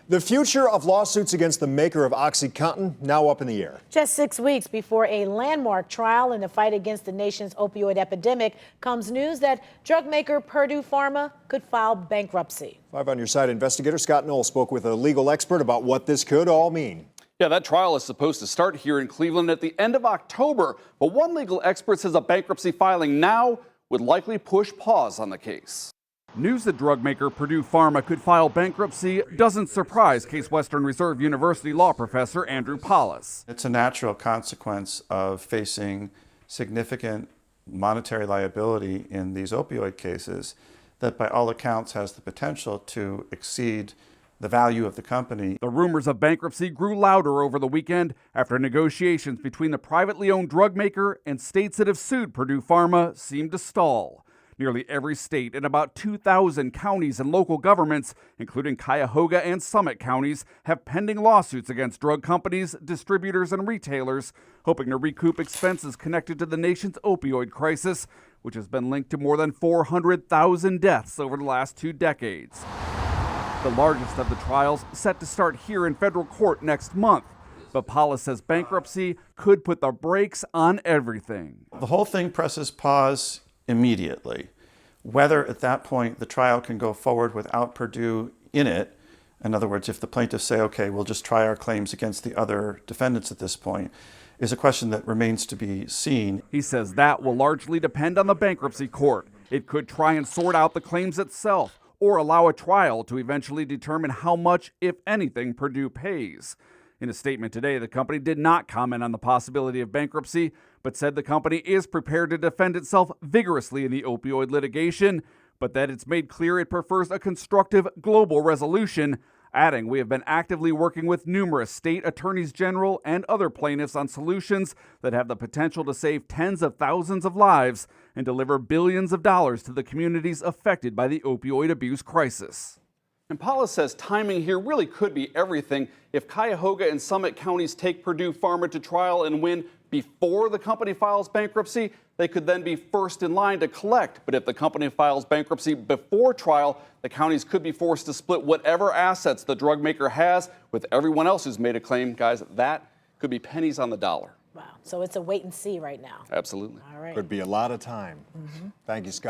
The future of lawsuits against the maker of OxyContin now up in the air. Just 6 weeks before a landmark trial in the fight against the nation's opioid epidemic comes news that drug maker Purdue Pharma could file bankruptcy. Live on your side, investigator Scott Knoll spoke with a legal expert about what this could all mean. Yeah, that trial is supposed to start here in Cleveland at the end of October. But one legal expert says a bankruptcy filing now would likely push pause on the case. News that drug maker Purdue Pharma could file bankruptcy doesn't surprise Case Western Reserve University law professor Andrew Paulus. It's a natural consequence of facing significant monetary liability in these opioid cases that by all accounts has the potential to exceed the value of the company. The rumors of bankruptcy grew louder over the weekend after negotiations between the privately owned drug maker and states that have sued Purdue Pharma seemed to stall. Nearly every state and about 2,000 counties and local governments, including Cuyahoga and Summit counties, have pending lawsuits against drug companies, distributors, and retailers, hoping to recoup expenses connected to the nation's opioid crisis, which has been linked to more than 400,000 deaths over the last 2 decades. The largest of the trials set to start here in federal court next month. But Paulus says bankruptcy could put the brakes on everything. The whole thing presses pause immediately. Whether at that point the trial can go forward without Purdue in it, in other words, if the plaintiffs say, okay, we'll just try our claims against the other defendants at this point, is a question that remains to be seen. He says that will largely depend on the bankruptcy court. It could try and sort out the claims itself or allow a trial to eventually determine how much, if anything, Purdue pays. In a statement today, the company did not comment on the possibility of bankruptcy, but said the company is prepared to defend itself vigorously in the opioid litigation, but that it's made clear it prefers a constructive global resolution, adding, "We have been actively working with numerous state attorneys general and other plaintiffs on solutions that have the potential to save tens of thousands of lives and deliver billions of dollars to the communities affected by the opioid abuse crisis." And Paulus says timing here really could be everything. If Cuyahoga and Summit counties take Purdue Pharma to trial and win before the company files bankruptcy, they could then be first in line to collect. But if the company files bankruptcy before trial, the counties could be forced to split whatever assets the drug maker has with everyone else who's made a claim. Guys, that could be pennies on the dollar. Wow. So it's a wait and see right now. Absolutely. All right. Could be a lot of time. Thank you, Scott.